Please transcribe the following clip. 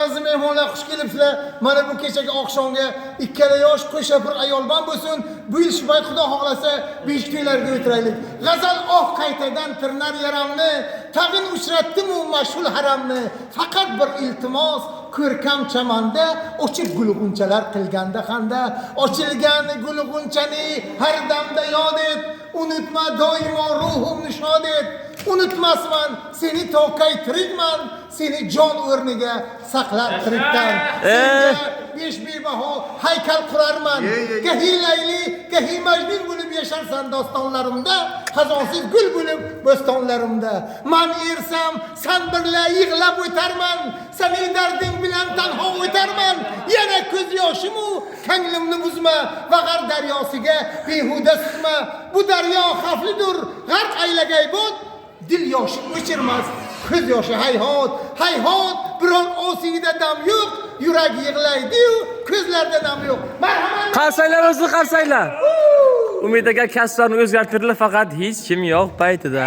Aziz mehmonlar xush kelibsizlar. Mana bu kechagi oqshomga ikkala yosh qo'shapir ayolban bo'lsin. Bu yil shubay Xudo xohlasa besh to'ylarga o'tiraylik. G'azal qaytadan tirnar yaramni, tag'in uchratdim-u mashhur haramni. Faqat bir iltimos ko'rkam chamanda ochib gulg'unchalar qilganda xanda, ochilgan gulg'unchani har damda yod et, unutma doimo ruhimni shod et. Unutmasman seni tokay tirikman, seni jon o'rniga saqlab tirikdan. Senga besh bebaho haykal qurarman. Gahi Layli, gahi Majnun bo'lib yasharsan dostonlarimda, xazonsiz gul bo'lib bo'stonlarimda. Men ersam sen birla yig'lab o'tarman, sening darding bilan tanho o'tarman. Yana ko'z yoshimu ko'nglimni buzma, vag'ar daryosiga behuda suqma. Bu daryo xavflidir, g'arq aylagay bo'l. Dil yoshi o'chirmas, ko'z yoshi hayhot, hayhot, biron osiyda dam yo'q, yurak yig'laydi-yu, ko'zlarda dam yo'q. Marhamat. Qarsanglar o'zi qarsanglar. Umid aka kasblarni o'zgartirdi, faqat hech kim yo'q paytida.